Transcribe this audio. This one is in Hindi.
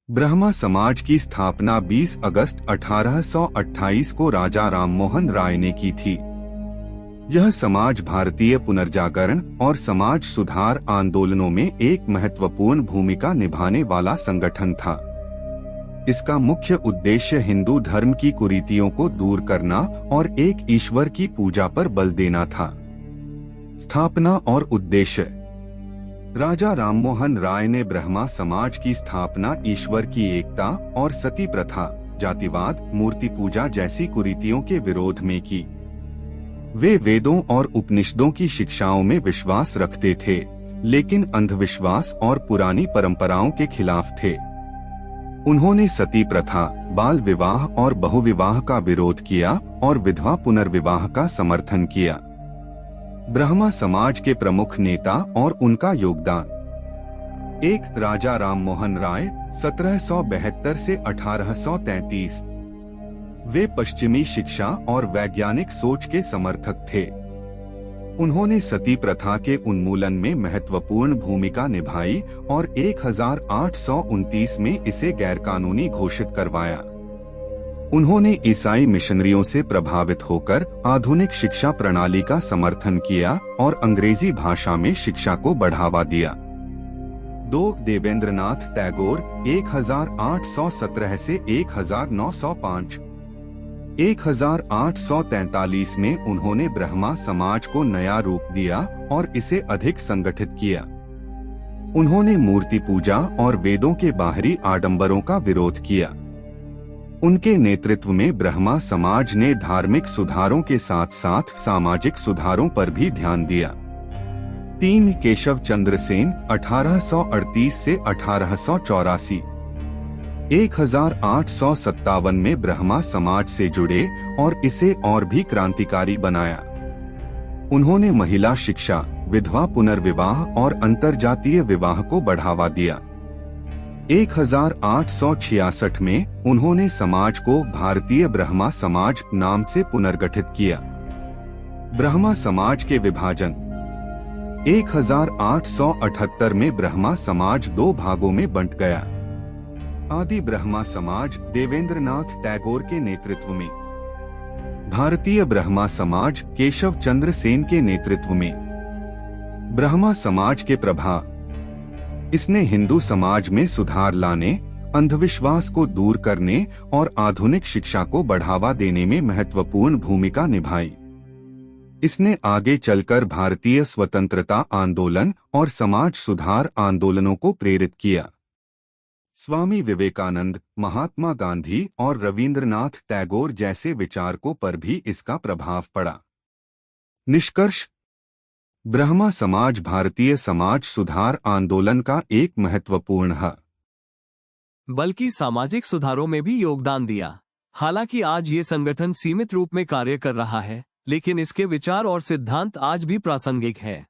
ब्रह्मा समाज की स्थापना 20 अगस्त 1828 को राजा राममोहन राय ने की थी। यह समाज भारतीय पुनर्जागरण और समाज सुधार आंदोलनों में एक महत्वपूर्ण भूमिका निभाने वाला संगठन था। इसका मुख्य उद्देश्य हिंदू धर्म की कुरीतियों को दूर करना और एक ईश्वर की पूजा पर बल देना था। स्थापना और उद्देश्य। राजा राममोहन राय ने ब्रह्मा समाज की स्थापना ईश्वर की एकता और सती प्रथा, जातिवाद, मूर्ति पूजा जैसी कुरीतियों के विरोध में की। वे वेदों और उपनिषदों की शिक्षाओं में विश्वास रखते थे, लेकिन अंधविश्वास और पुरानी परंपराओं के खिलाफ थे। उन्होंने सती प्रथा, बाल विवाह और बहुविवाह का विरोध किया और विधवा पुनर्विवाह का समर्थन किया। ब्रह्मा समाज के प्रमुख नेता और उनका योगदान। 1. राजा राममोहन राय 1772 से 1833। वे पश्चिमी शिक्षा और वैज्ञानिक सोच के समर्थक थे। उन्होंने सती प्रथा के उन्मूलन में महत्वपूर्ण भूमिका निभाई और 1829 में इसे गैरकानूनी घोषित करवाया। उन्होंने ईसाई मिशनरियों से प्रभावित होकर आधुनिक शिक्षा प्रणाली का समर्थन किया और अंग्रेजी भाषा में शिक्षा को बढ़ावा दिया। 2. देवेंद्रनाथ टैगोर 1817 से 1905। 1843 में उन्होंने ब्रह्मा समाज को नया रूप दिया और इसे अधिक संगठित किया। उन्होंने मूर्ति पूजा और वेदों के बाहरी आडंबरों का विरोध किया। उनके नेतृत्व में ब्रह्मा समाज ने धार्मिक सुधारों के साथ साथ सामाजिक सुधारों पर भी ध्यान दिया। 3. केशव चंद्र सेन 1838 से 1884। 1857 में ब्रह्मा समाज से जुड़े और इसे और भी क्रांतिकारी बनाया। उन्होंने महिला शिक्षा, विधवा पुनर्विवाह और अंतरजातीय विवाह को बढ़ावा दिया। 1866 में उन्होंने समाज को भारतीय ब्रह्मा समाज नाम से पुनर्गठित किया। ब्रह्मा समाज के विभाजन। 1878 में ब्रह्मा समाज 2 भागों में बंट गया। आदि ब्रह्मा समाज देवेंद्रनाथ टैगोर के नेतृत्व में, भारतीय ब्रह्मा समाज केशव चंद्र सेन के नेतृत्व में। ब्रह्मा समाज के प्रभाव। इसने हिंदू समाज में सुधार लाने, अंधविश्वास को दूर करने और आधुनिक शिक्षा को बढ़ावा देने में महत्वपूर्ण भूमिका निभाई। इसने आगे चलकर भारतीय स्वतंत्रता आंदोलन और समाज सुधार आंदोलनों को प्रेरित किया। स्वामी विवेकानंद, महात्मा गांधी और रवींद्रनाथ टैगोर जैसे विचारकों पर भी इसका प्रभाव पड़ा। निष्कर्ष। ब्रह्मा समाज भारतीय समाज सुधार आंदोलन का एक महत्वपूर्ण है, बल्कि सामाजिक सुधारों में भी योगदान दिया। हालांकि आज ये संगठन सीमित रूप में कार्य कर रहा है, लेकिन इसके विचार और सिद्धांत आज भी प्रासंगिक है।